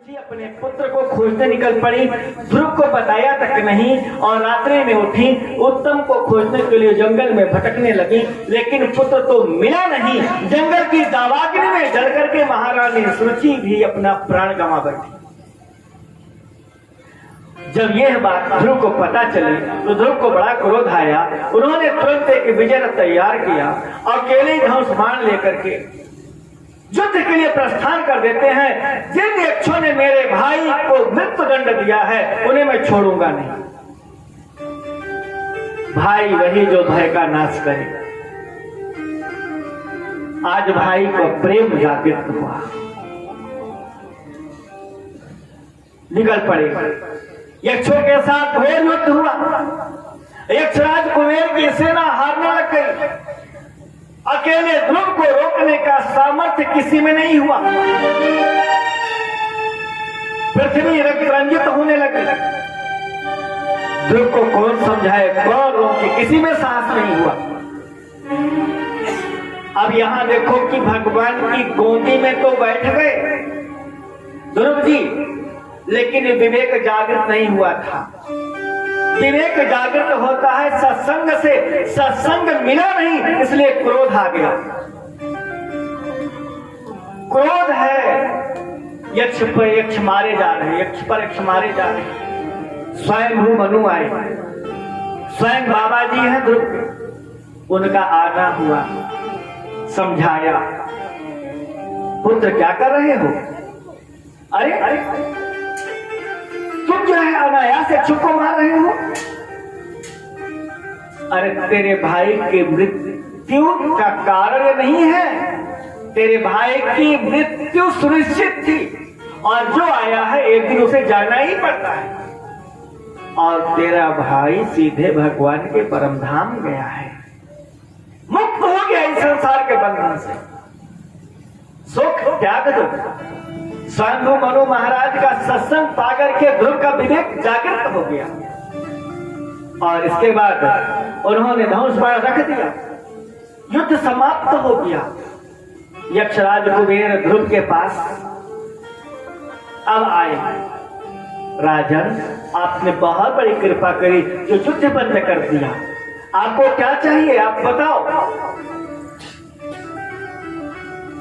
सुरुचि अपने पुत्र को खोजने निकल पड़ी। ध्रुव को बताया तक नहीं और रात्रि में उठी उत्तम को खोजने के लिए जंगल में भटकने लगी, लेकिन पुत्र तो मिला नहीं। जंगल की दावाग्नि में जल करके महारानी सुरुचि भी अपना प्राण गंवा बैठी। जब यह बात ध्रुव को पता चली तो ध्रुव को बड़ा क्रोध आया। उन्होंने तुरंत एक विजय रथ तैयार किया और अकेले धनुष बाण लेकर के युद्ध के लिए प्रस्थान कर देते हैं। जिन यक्षों ने मेरे भाई को मृत्यु दंड दिया है उन्हें मैं छोड़ूंगा नहीं। भाई वही जो भय का नाश करे। आज भाई को प्रेम जागृत हुआ, निकल पड़े। यक्षों के साथ घोर युद्ध हुआ। यक्षराज कुबेर की सेना हारने लग गई। अकेले ध्रुव को रोकने का सामर्थ्य किसी में नहीं हुआ। पृथ्वी रंजित होने लगी। ध्रुव को कौन समझाए, कौन रोके, किसी में साहस नहीं हुआ। अब यहां देखो कि भगवान की गोदी में तो बैठ गए ध्रुव जी, लेकिन विवेक जागृत नहीं हुआ था। विवेक जागृत होता है सत्संग से, सत्संग मिला नहीं, इसलिए क्रोध आ गया। क्रोध है, यक्ष पर यक्ष मारे जा रहे, यक्ष पर यक्ष मारे जा रहे। स्वयं मनु आए, स्वयं बाबा जी हैं ध्रुव, उनका आना हुआ, समझाया, पुत्र क्या कर रहे हो? अरे अरे तुम जो है अनायास से चुप को मार रहे हो। अरे तेरे भाई की मृत्यु का कारण ये नहीं है, तेरे भाई की मृत्यु सुनिश्चित थी और जो आया है एक दिन उसे जाना ही पड़ता है। और तेरा भाई सीधे भगवान के परम धाम गया है, मुक्त हो गया इस संसार के बंधन से। सुख त्याग दो। स्वयं मनु महाराज का सत्संग पाकर के ध्रुव का विवेक जागृत हो गया और इसके बाद उन्होंने धनुष बाण रख दिया। युद्ध समाप्त हो गया। यक्षराज कुबेर ध्रुव के पास अब आए। राजन, आपने बहुत बड़ी कृपा करी जो युद्ध बंद कर दिया। आपको क्या चाहिए आप बताओ।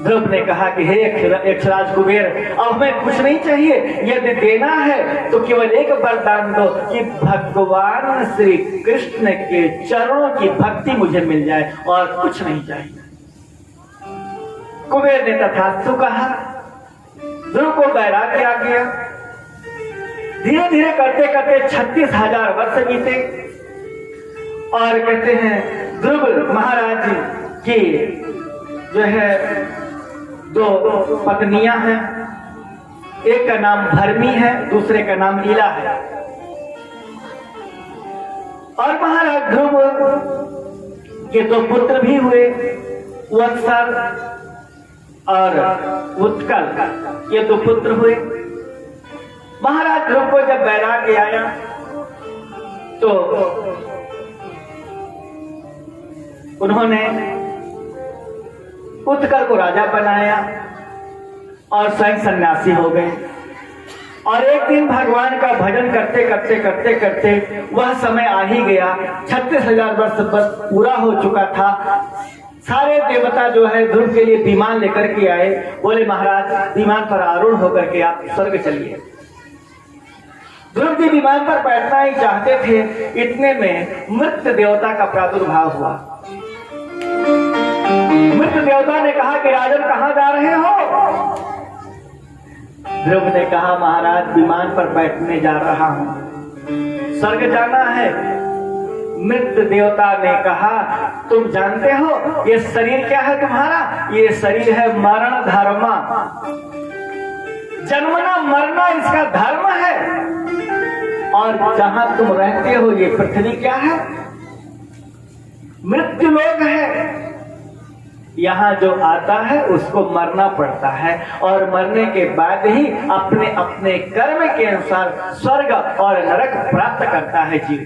ध्रुव ने कहा कि हे यक्षराज कुबेर, अब हमें कुछ नहीं चाहिए। यदि देना है तो केवल एक वरदान दो कि भगवान श्री कृष्ण के चरणों की भक्ति मुझे मिल जाए और कुछ नहीं चाहिए। कुबेर ने तथास्तु कहा। ध्रुव को वैराग्य आ गया। धीरे धीरे करते करते 36,000 वर्ष बीते और कहते हैं ध्रुव महाराज जी की जो है दो पत्नियां हैं। एक का नाम भरमी है, दूसरे का नाम लीला है। और महाराज ध्रुव के दो पुत्र भी हुए, वत्सर और उत्कल, ये दो पुत्र हुए। महाराज ध्रुव को जब वैराग्य आया तो उन्होंने उत्कल को राजा बनाया और स्वयं सन्यासी हो गए। और एक दिन भगवान का भजन करते करते करते करते वह समय आ ही गया। 36,000 वर्ष पूरा हो चुका था। सारे देवता जो है ध्रुव के लिए विमान लेकर के आए। बोले महाराज, विमान पर आरूढ़ होकर के आप स्वर्ग चलिए। ध्रुव जी विमान पर बैठना ही चाहते थे, इतने में मृत्यु देवता का प्रादुर्भाव हुआ। मृत्यु देवता ने कहा कि राजन कहां जा रहे हो? ध्रुव ने कहा महाराज, विमान पर बैठने जा रहा हूं, स्वर्ग जाना है। मृत्यु देवता ने कहा तुम जानते हो ये शरीर क्या है तुम्हारा? ये शरीर है मरण धर्मा, जन्मना मरना इसका धर्म है। और जहां तुम रहते हो ये पृथ्वी क्या है? मृत्यु लोक है। यहाँ जो आता है उसको मरना पड़ता है और मरने के बाद ही अपने अपने कर्म के अनुसार स्वर्ग और नरक प्राप्त करता है जीव।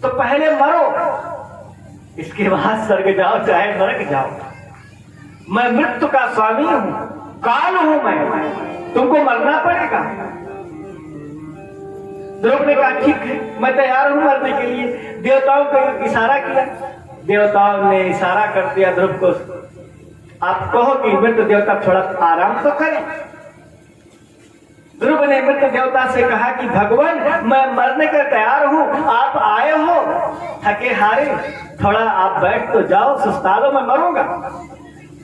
तो पहले मरो, इसके बाद स्वर्ग जाओ चाहे नरक जाओ। मैं मृत्यु का स्वामी हूं, काल हूं मैं। तुमको मरना पड़ेगा। ध्रुव ने कहा ठीक है, मैं तैयार हूं मरने के लिए। देवताओं को इशारा किया, देवताओं ने इशारा कर दिया ध्रुव को, आप कहो कि मृत देवता थोड़ा आराम तो करें। ध्रुव ने मृत देवता से कहा कि भगवान मैं मरने का तैयार हूं, आप आए हो थके हारे, थोड़ा आप बैठ तो जाओ, सुस्ता लो, मैं मरूंगा।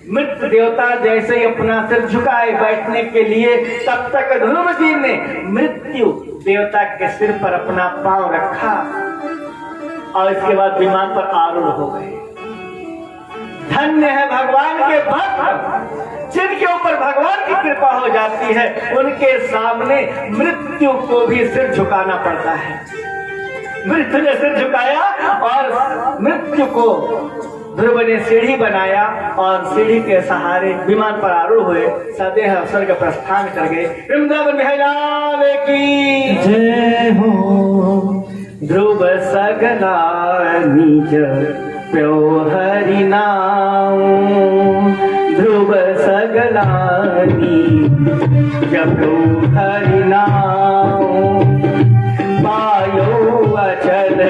मृत देवता जैसे ही अपना सिर झुकाए बैठने के लिए, तब तक ध्रुव जी ने मृत्यु देवता के सिर पर अपना पांव रखा और इसके बाद विमान पर आरूढ़ हो गए। धन्य है भगवान के भक्त जिनके ऊपर भगवान की कृपा हो जाती है, उनके सामने मृत्यु को भी सिर झुकाना पड़ता है। मृत्यु ने सिर झुकाया और मृत्यु को ध्रुव ने सीढ़ी बनाया और सीढ़ी के सहारे विमान पर आरूढ़ हुए, सदेह स्वर्ग प्रस्थान कर गए। वृंदावन बिहार की जय हो। ध्रुव सगला निज प्यो हरि नाम, ध्रुव सगला निज प्यो हरि नाम, पायो अचल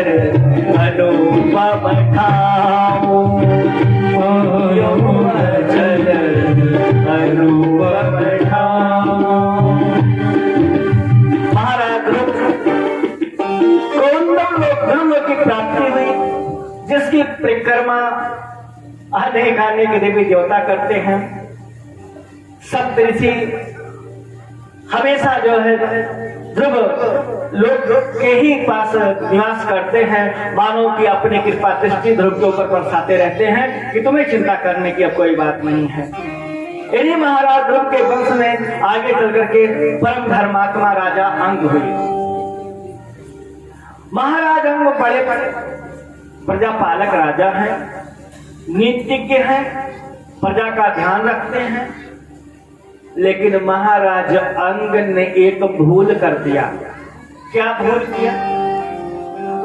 अनुपम ठाऊ, पायो अचल अनुपम ठाऊ। महाराज ध्रुव ध्रुव की प्राप्ति हुई, जिसकी परिक्रमा अनेक अनेक देवी देवता करते हैं। सब ऋषि हमेशा जो है ध्रुव लोग के ही पास निवास करते हैं, मानो कि अपनी कृपा दृष्टि ध्रुव के ऊपर बरसाते रहते हैं कि तुम्हें चिंता करने की अब कोई बात नहीं है। इन्हीं महाराज ध्रुव के वंश में आगे चल करके परम धर्मात्मा राजा अंग हुए। महाराज अंग बड़े बड़े प्रजापालक राजा हैं, नीतिज्ञ हैं, प्रजा का ध्यान रखते हैं, लेकिन महाराज अंग ने एक भूल कर दिया। क्या भूल किया?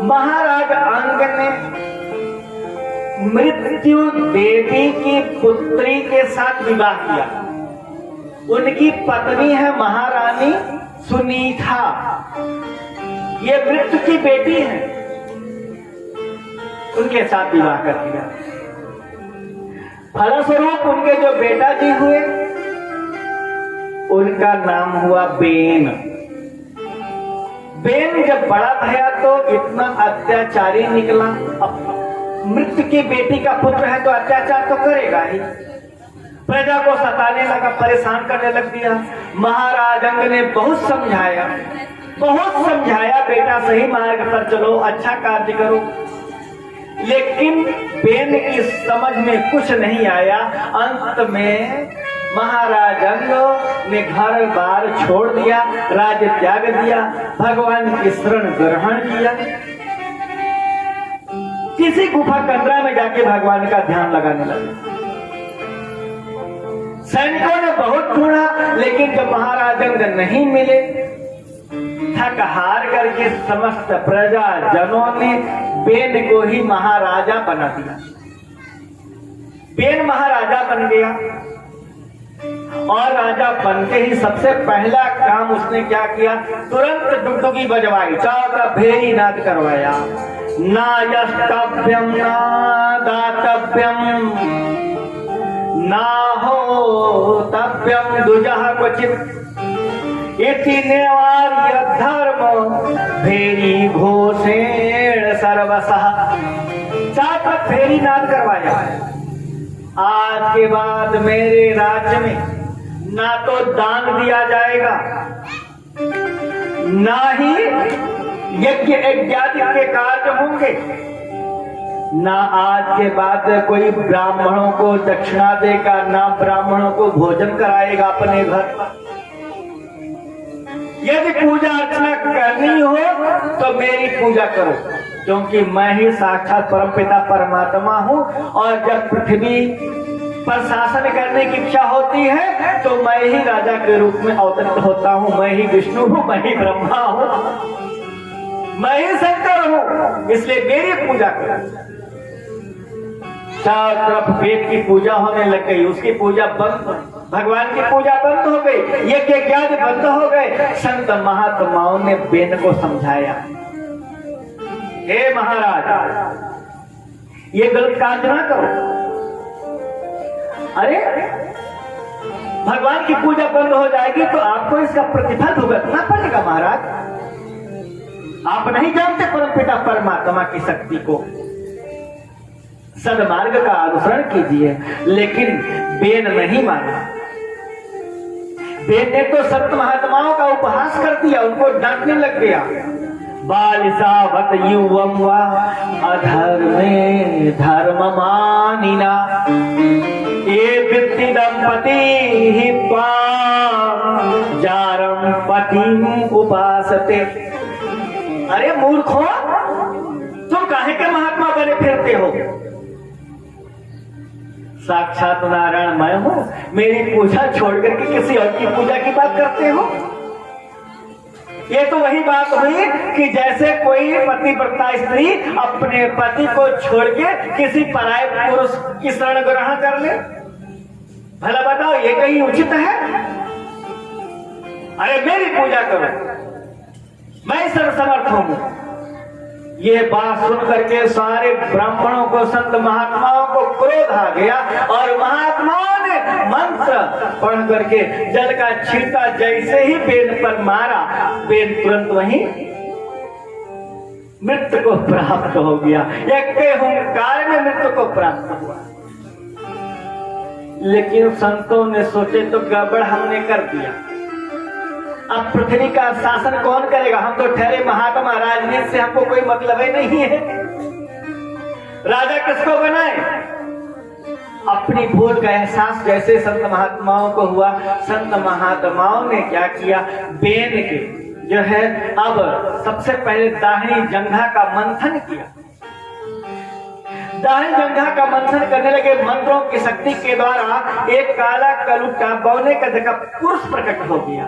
महाराज अंग ने मृत्यु देवी की पुत्री के साथ विवाह किया। उनकी पत्नी है महारानी सुनीता, ये मृत्यु की बेटी है, उनके साथ विवाह कर दिया। फलस्वरूप उनके जो बेटा जी हुए, उनका नाम हुआ बेन। बेन जब बड़ा भया तो इतना अत्याचारी निकला। अब मृत्यु की बेटी का पुत्र है तो अत्याचार तो करेगा ही। प्रजा को सताने लगा, परेशान करने लग दिया। महाराज अंग ने बहुत समझाया, बेटा सही मार्ग पर चलो, अच्छा कार्य करो, लेकिन बेन की समझ में कुछ नहीं आया। अंत में महाराज अंग ने घर बार छोड़ दिया, राज्य त्याग दिया, भगवान की शरण ग्रहण किया, किसी गुफा कंदरा में जाके भगवान का ध्यान लगाने लगा। सैनिकों ने बहुत ढूंढा, लेकिन जब महाराज अंग नहीं मिले, थक हार करके समस्त प्रजा जनों ने बेन को ही महाराजा बना दिया। बेन महाराजा बन गया और राजा बनते ही सबसे पहला काम उसने क्या किया? तुरंत डुगडुगी बजवाई, चारों तरफ भेरी नाद करवाया। ना यस्तव्यम ना दातव्यम ना हो तव्यम दुजः क्वचित् इति निवार्य धर्म भेरी घोषेण सर्वसः। चारों तरफ भेरी नाद करवाया। आज के बाद मेरे राज्य में ना तो दान दिया जाएगा, ना ही यज्ञ इत्यादि के कार्य होंगे, ना आज के बाद कोई ब्राह्मणों को दक्षिणा देगा, ना ब्राह्मणों को भोजन कराएगा अपने घर। यदि पूजा अर्चना करनी हो तो मेरी पूजा करो, क्योंकि मैं ही साक्षात परमपिता परमात्मा हूँ। और जब पृथ्वी पर शासन करने की इच्छा होती है तो मैं ही राजा के रूप में अवतरित होता हूँ। मैं ही विष्णु हूँ, मैं ही ब्रह्मा हूँ, मैं ही शंकर हूँ, इसलिए मेरी पूजा करो। चारों तरफ वेद की पूजा होने लग गई, उसकी पूजा बंद, भगवान की पूजा बंद हो गई, यज्ञ यज्ञ बंद हो गए। संत महात्माओं ने बेन को समझाया, हे महाराज ये गलत कार्य ना करो। अरे भगवान की पूजा बंद हो जाएगी तो आपको इसका प्रतिफल भुगतना पड़ेगा महाराज। आप नहीं जानते परमपिता परमात्मा की शक्ति को। सदमार्ग का अनुसरण कीजिए। लेकिन बेन नहीं माना। बेन ने तो संत महात्माओं का उपहास कर दिया, उनको डांटने लग गया। बालिसावत युवम वा अधर्मे धर्म मानिना ये वृत्ति दंपति हित्वा जारम पतिम उपासते। अरे मूर्खो, तुम काहे के महात्मा बने फिरते हो? साक्षात नारायण मैं हूं, मेरी पूजा छोड़ करके किसी और की पूजा की बात करते हो? ये तो वही बात हुई कि जैसे कोई पतिव्रता स्त्री अपने पति को छोड़ के किसी पराये पुरुष की शरण ग्रहण कर ले। भला बताओ ये कहीं उचित है? अरे मेरी पूजा करो, मैं सर्वसमर्थ हूं। ये बात सुन करके सारे ब्राह्मणों को, संत महात्माओं को क्रोध आ गया और महात्माओं ने मंत्र पढ़ करके जल का छींटा जैसे ही बेन पर मारा, बेन तुरंत वहीं मृत्यु को प्राप्त हो गया। एक हुंकार में मृत्यु को प्राप्त हुआ। लेकिन संतों ने सोचे तो गड़बड़ हमने कर दिया, अब पृथ्वी का शासन कौन करेगा? हम तो ठहरे महात्मा, राजनीति से हमको कोई मतलब ही नहीं है। राजा किसको बनाए? अपनी भूल का एहसास जैसे संत महात्माओं को हुआ, संत महात्माओं ने क्या किया? बेन के जो है अब सबसे पहले दाहिनी जंघा का मंथन किया। दाहिनी जंघा का मंथन करने लगे। मंत्रों की शक्ति के द्वारा एक काला कलुटा बौने का जगह पुरुष प्रकट हो गया।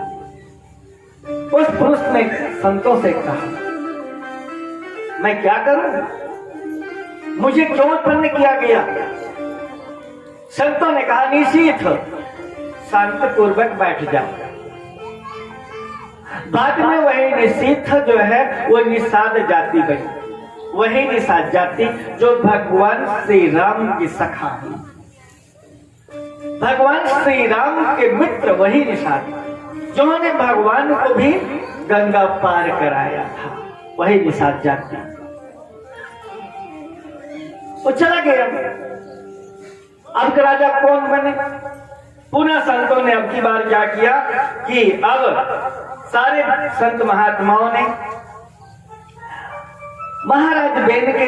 उस पुरुष ने संतों से कहा, मैं क्या करूं? मुझे क्यों उत्पन्न किया गया? संतों ने कहा, निशीथ शांत पूर्वक बैठ जाओ। बाद में वही निशीथ जो है वो निषाद जाति बनी। वही निषाद जाति जो भगवान श्री राम की सखा है, भगवान श्री राम के मित्र वही निषाद, जिन्होंने भगवान को भी गंगा पार कराया था, वही निषाद जाति। वो चला गया। अब राजा कौन बने? पुनः संतों ने अब की बार क्या किया कि अब सारे संत महात्माओं ने महाराज बेन के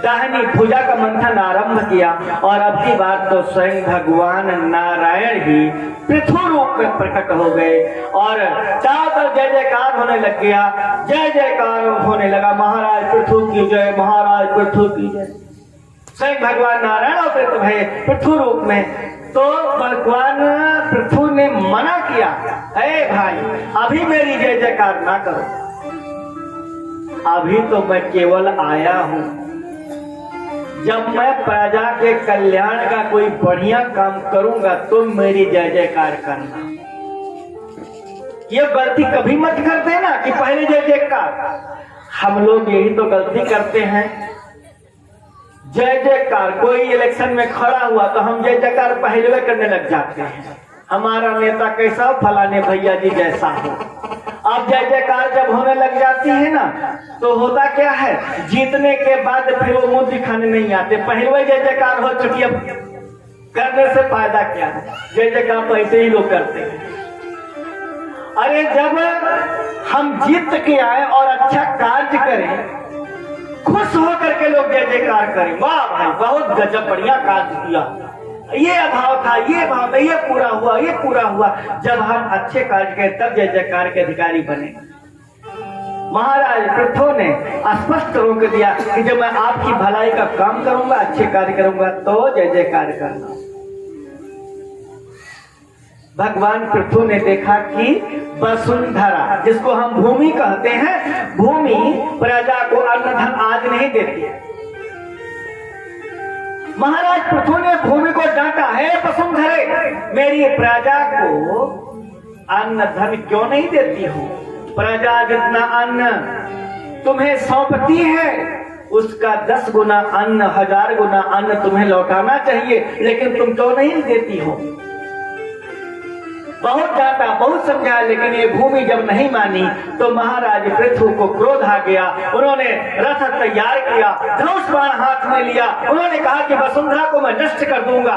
दाहिनी भुजा का मंथन आरंभ किया और अब की बात तो स्वयं भगवान नारायण ही पृथु रूप में प्रकट हो गए और चारों तरफ जय जयकार होने लग गया। जय जयकार होने लगा, महाराज पृथु की जय, महाराज पृथु की जय। स्वयं भगवान नारायण अवतरित भय पृथु रूप में। तो भगवान पृथु ने मना किया, हे भाई अभी मेरी जय जयकार ना करो, अभी तो मैं केवल आया हूं। जब मैं प्रजा के कल्याण का कोई बढ़िया काम करूंगा तो मेरी जय जयकार करना। ये गलती कभी मत कर देना कि पहले जय जयकार। हम लोग यही तो गलती करते हैं। जय जयकार, कोई इलेक्शन में खड़ा हुआ तो हम जय जयकार पहले करने लग जाते हैं। हमारा नेता कैसा, फलाने भैया जी जैसा हो। अब जय जयकार जब होने लग जाती है ना तो होता क्या है, जीतने के बाद फिर वो मुंह दिखाने नहीं आते। पहले जय जयकार हो चुकी, अब करने से फायदा क्या है? जय जयकार तो ऐसे ही लोग करते हैं। अरे जब हम जीत के आए और अच्छा कार्य करें, खुश होकर के लोग जय जयकार करें, वाह भाई बहुत गजब बढ़िया कार्य किया, ये अभाव था, ये भाव था, ये पूरा हुआ, ये पूरा हुआ। जब हम अच्छे कार्य करें तब जय जयकार के अधिकारी बने। महाराज पृथु ने स्पष्ट रोक दिया कि जब मैं आपकी भलाई का काम करूंगा, अच्छे कार्य करूंगा तो जय जयकार करना। भगवान पृथु ने देखा कि वसुंधरा, जिसको हम भूमि कहते हैं, भूमि प्रजा को अन्न धन आज नहीं देती है। महाराज पृथु ने भूमि को डांटा, है वसुंधरे, मेरी प्रजा को अन्न धन क्यों नहीं देती हो? प्रजा जितना अन्न तुम्हें सौंपती है उसका 10 गुना अन्न, 1000 गुना अन्न तुम्हें लौटाना चाहिए, लेकिन तुम क्यों नहीं देती हो? बहुत डांटा, बहुत समझाया, लेकिन ये भूमि जब नहीं मानी तो महाराज पृथु को क्रोध आ गया। उन्होंने रथ तैयार किया, धनुष बाण हाथ में लिया, उन्होंने कहा कि वसुंधरा को मैं नष्ट कर दूंगा,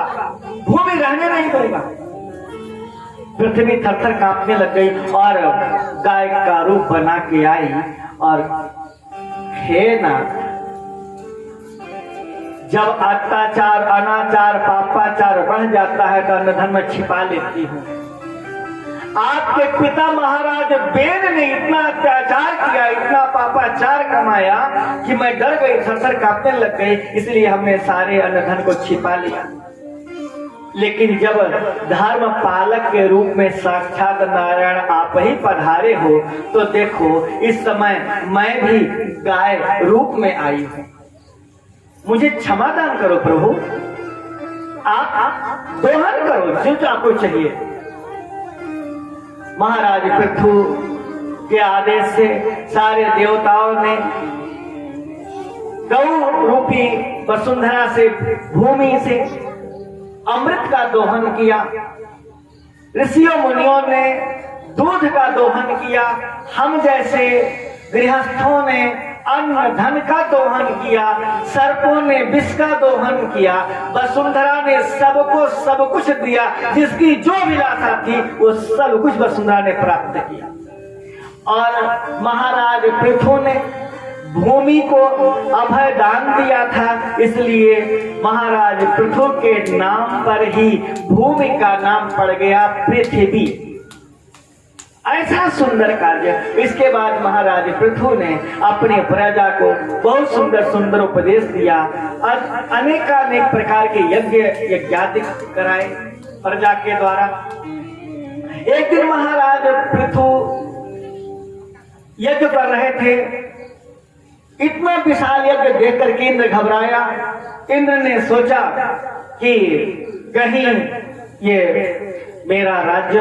भूमि रहने नहीं दूंगा। पृथ्वी थरथर कांपने लग गई और गाय का रूप बना के आई और हे ना, जब अत्याचार, अनाचार, पापाचार बढ़ जाता है तो अन्न धन में छिपा लेती हूँ। आपके पिता महाराज वेद ने इतना अत्याचार किया, इतना पापाचार कमाया कि मैं डर गई, थरथर कांपने लग गई, इसलिए हमने सारे अन्न धन को छिपा लिया। लेकिन जब धर्म पालक के रूप में साक्षात नारायण आप ही पधारे हो तो देखो इस समय मैं भी गाय रूप में आई हूं, मुझे क्षमा दान करो प्रभु, आप दोहन करो जो आपको चाहिए। महाराज पृथु के आदेश से सारे देवताओं ने गौ रूपी वसुंधरा से, भूमि से अमृत का दोहन किया, ऋषियों मुनियों ने दूध का दोहन किया, हम जैसे गृहस्थों ने अन्न धन का दोहन किया, सर्पों ने विष का दोहन किया, वसुंधरा ने सबको सब कुछ दिया, जिसकी जो विलासा थी वो सब कुछ वसुंधरा ने प्राप्त किया। और महाराज पृथु ने भूमि को अभय दान दिया था, इसलिए महाराज पृथु के नाम पर ही भूमि का नाम पड़ गया पृथ्वी। ऐसा सुंदर कार्य। इसके बाद महाराज पृथु ने अपनी प्रजा को बहुत सुंदर सुंदर उपदेश दिया, अनेकानेक प्रकार के यज्ञ यज्ञादि कराए प्रजा के द्वारा। एक दिन महाराज पृथु यज्ञ कर रहे थे, इतना विशाल यज्ञ देख करके इंद्र घबराया। इंद्र ने सोचा कि कहीं ये मेरा राज्य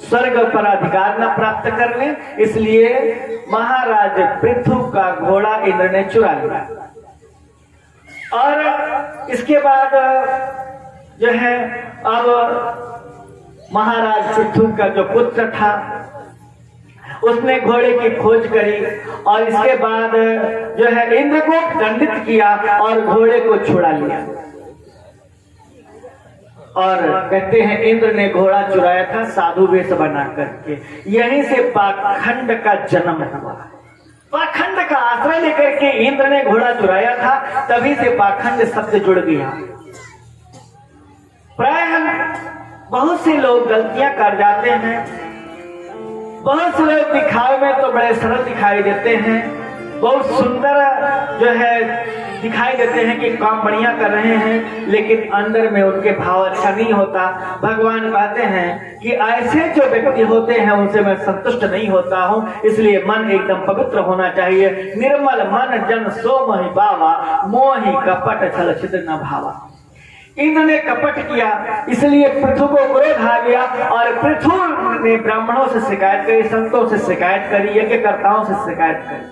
स्वर्ग पर अधिकार न प्राप्त कर ले, इसलिए महाराज पृथु का घोड़ा इंद्र ने चुरा लिया। और इसके बाद जो है अब महाराज पृथु का जो पुत्र था उसने घोड़े की खोज करी और इसके बाद जो है इंद्र को दंडित किया और घोड़े को छुड़ा लिया। और कहते हैं इंद्र ने घोड़ा चुराया था साधु वेश बना करके, यहीं से पाखंड का जन्म हुआ। पाखंड का आश्रय लेकर के इंद्र ने घोड़ा चुराया था, तभी से पाखंड शब्द जुड़ गया। प्राय बहुत से लोग गलतियां कर जाते हैं, बहुत से लोग दिखावे में तो बड़े सरल दिखाई देते हैं, बहुत सुंदर जो है दिखाई देते हैं कि काम बढ़िया कर रहे हैं, लेकिन अंदर में उनके भाव अच्छा नहीं होता। भगवान कहते हैं कि ऐसे जो व्यक्ति होते हैं उनसे मैं संतुष्ट नहीं होता हूँ, इसलिए मन एकदम पवित्र होना चाहिए। निर्मल मन जन सो मोहि बावा, मोहि कपट छल छिद्र न भावा। इंद्र ने कपट किया, इसलिए पृथु को क्रोध आ गया और पृथु ने ब्राह्मणों से शिकायत करी, संतों से शिकायत करी, यज्ञकर्ताओं से शिकायत करी।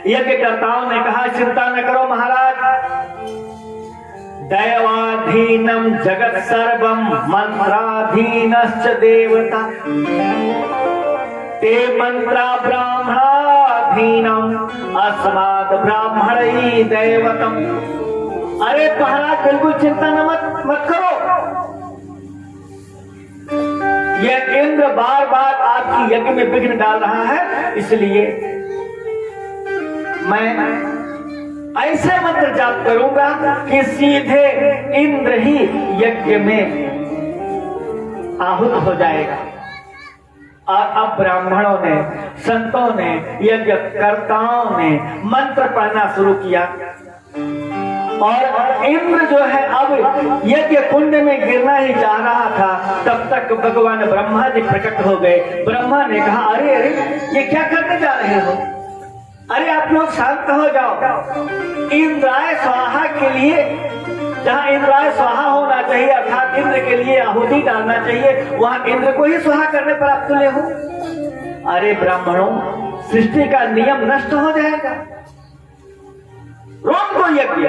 यज्ञकर्ताओं ने कहा चिंता न करो महाराज, दैवाधीनम जगत सर्वम मंत्राधीनश्च देवता, ते मंत्रा ब्राह्मणाधीनम अस्मात् ब्राह्मणै दैवतम। अरे महाराज बिल्कुल चिंता न मत करो, यह इंद्र बार बार आपकी यज्ञ में विघ्न डाल रहा है, इसलिए मैं ऐसे मंत्र जाप करूंगा कि सीधे इंद्र ही यज्ञ में आहूत हो जाएगा। और अब ब्राह्मणों ने, संतों ने, यज्ञकर्ताओं ने मंत्र पढ़ना शुरू किया और इंद्र जो है अब यज्ञ कुंड में गिरना ही चाह रहा था, तब तक भगवान ब्रह्मा जी प्रकट हो गए। ब्रह्मा ने कहा अरे अरे ये क्या करने जा रहे हो? अरे आप लोग शांत हो जाओ। इंद्राय स्वाहा के लिए, जहाँ इंद्राय स्वाहा होना चाहिए अर्थात इंद्र के लिए आहुति डालना चाहिए, वहां इंद्र को ही स्वाहा करने पर आप तुले हो। अरे ब्राह्मणों, सृष्टि का नियम नष्ट हो जाएगा। रोक दो यज्ञ।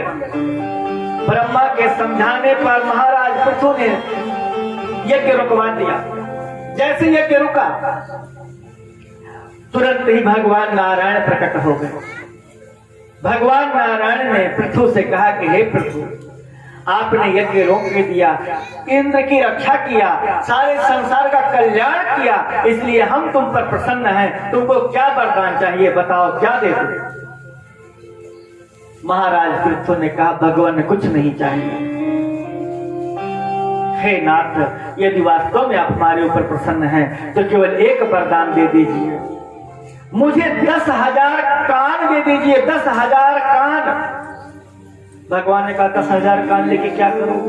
ब्रह्मा के समझाने पर महाराज पृथु ने यज्ञ रुकवा दिया। जैसे यज्ञ रुका, तुरंत ही भगवान नारायण प्रकट हो गए। भगवान नारायण ने पृथु से कहा कि हे पृथु, आपने यज्ञ रोक के दिया, इंद्र की रक्षा किया, सारे संसार का कल्याण किया, इसलिए हम तुम पर प्रसन्न हैं। तुमको क्या वरदान चाहिए, बताओ क्या दे दूं? महाराज पृथु ने कहा, भगवान कुछ नहीं चाहिए। हे नाथ, यदि वास्तव में आप हमारे ऊपर प्रसन्न हैं तो केवल एक वरदान दे दीजिए, मुझे 10,000 कान दे दीजिए। 10,000 कान। भगवान ने कहा 10,000 कान लेके क्या करूं?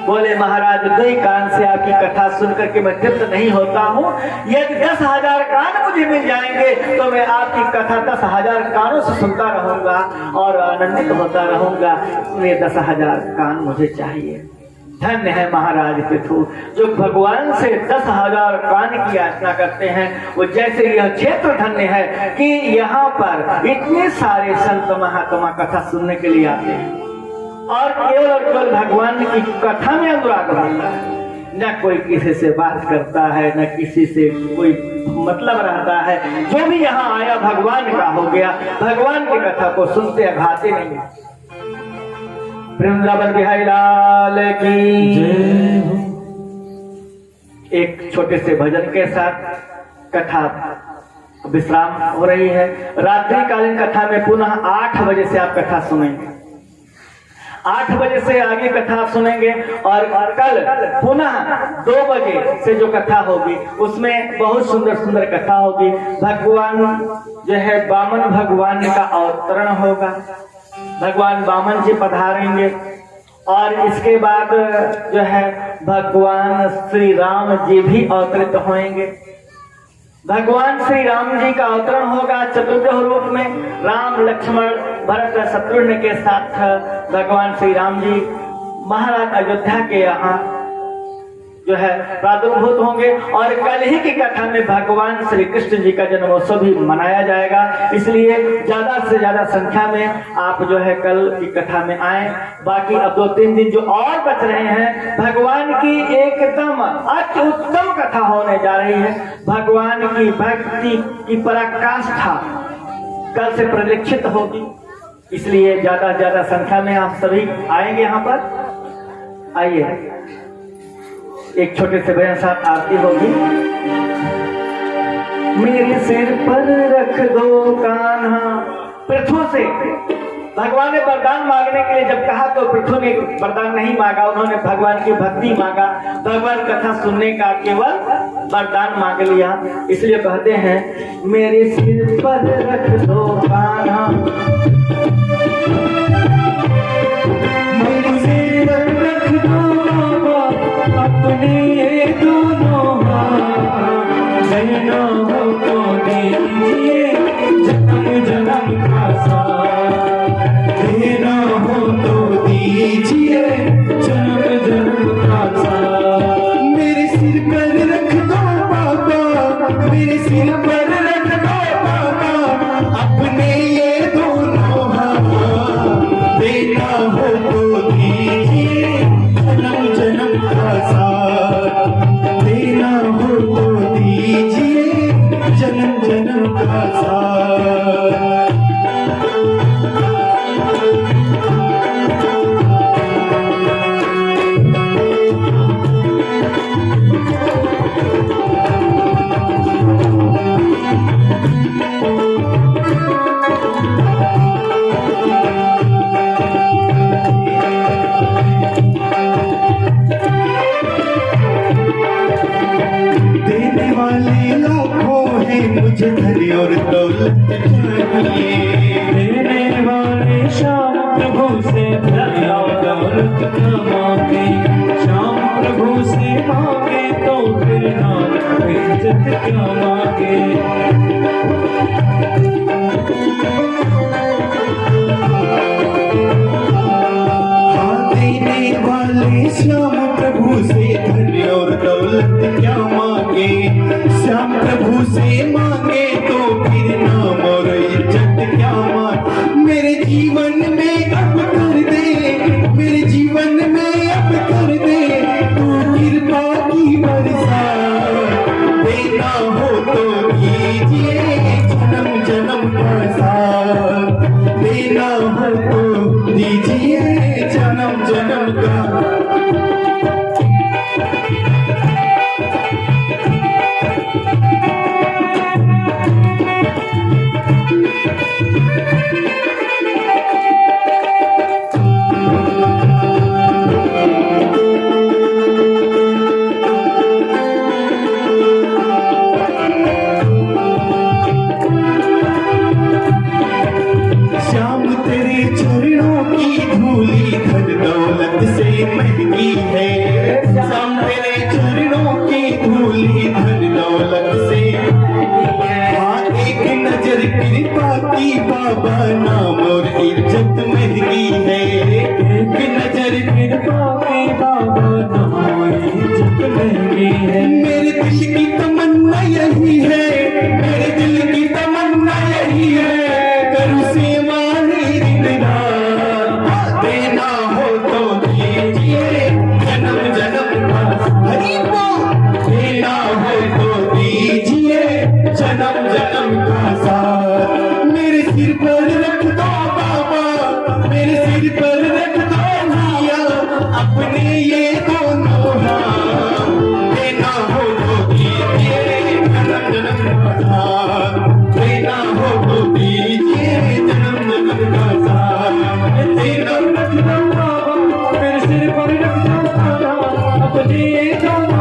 बोले महाराज, 2 कान से आपकी कथा सुन करके मैं तृप्त नहीं होता हूं। यदि 10,000 कान मुझे मिल जाएंगे तो मैं आपकी कथा 10,000 कानों से सुनता रहूंगा और आनंदित होता रहूंगा। इसलिए 10,000 कान मुझे चाहिए। धन्य है महाराज पृथु, जो भगवान से 10,000 कान की याचना करते हैं। वो जैसे यह क्षेत्र धन्य है कि यहाँ पर इतने सारे संत महात्मा कथा सुनने के लिए आते हैं और केवल भगवान की कथा में अनुराग होता है। न कोई किसी से बात करता है, न किसी से कोई मतलब रहता है। जो भी यहाँ आया भगवान का हो गया। भगवान की कथा को सुनते अघाते नहीं। वृंदावन बिहारी लाल की जय। एक छोटे से भजन के साथ कथा विश्राम हो रही है। रात्रिकालीन कथा में पुनः 8 बजे से आप कथा सुनेंगे। 8 बजे से आगे कथा सुनेंगे और कल पुनः 2 बजे से जो कथा होगी उसमें बहुत सुंदर सुंदर कथा होगी। भगवान जो है वामन भगवान का अवतरण होगा। भगवान वामन जी पधारेंगे और इसके बाद जो है भगवान श्री राम जी भी अवतरित होंगे। भगवान श्री राम जी का अवतरण होगा चतुर्भुज रूप में। राम लक्ष्मण भरत शत्रुघ्न के साथ भगवान श्री राम जी महाराज अयोध्या के यहाँ जो है प्रादुर्भूत होंगे और कल ही की कथा में भगवान श्री कृष्ण जी का जन्मोत्सव भी मनाया जाएगा। इसलिए ज्यादा से ज्यादा संख्या में आप जो है कल की कथा में आए। बाकी अब 2-3 दिन जो और बच रहे हैं, भगवान की एकदम अति उत्तम कथा होने जा रही है। भगवान की भक्ति की पराकाष्ठा कल से परिलक्षित होगी। इसलिए ज्यादा से ज्यादा संख्या में आप सभी आएंगे यहाँ पर। आइए, एक छोटे से भजन साथ आरती होगी। मेरे सिर पर रख दो कान्हा। पृथु से भगवान ने वरदान मांगने के लिए जब कहा तो पृथु ने वरदान नहीं मांगा, उन्होंने भगवान की भक्ति मांगा। भगवान कथा सुनने का केवल वरदान मांग लिया। इसलिए कहते हैं मेरे सिर पर रख दो कान्हा, मेरे सिर पर रख दो अपने ये दोनों हाथ, नैना हो तो दीजिए जन्म जन्म का साथ, नैना हो तो दीजिए जन्म जन्म का साथ। मेरे सिर पर रख दो बाबा, मेरे सिर पर रख दो बाबा अपने ये दोनों हाथ, नैना हो तो दीजिए जन्म जन्म का साथ, देना हो तो दीजिए जन्म जन्म का साथ। मुझे धन और दौलत चाहिए, देने वाले श्याम प्रभु से धन और दौलत न मांगे, श्याम प्रभु से मांगे तो फिर नाम इज्जत क्या मांगे। महंगी है। मेरे दिल की तमन्ना यही है, मेरे दिल की तमन्ना यही है, करूं सेवा तेरी रात। देना हो तो दीजिए जन्म जन्म का हरि बोल, देना हो तो दीजिए जन्म जन्म का साथ। मेरे सिर पर रख दो बाबा, मेरे सिर पर रख दो मिया, अपने ये दोनों हाथ। देना हो तो दीजिए जन्म जन्म का साथ, देना हो तो दीजिए जन्म जन्म का साथ। तेरा रख दो बाबा, मेरे सिर पर रख दो अपने ये दोनों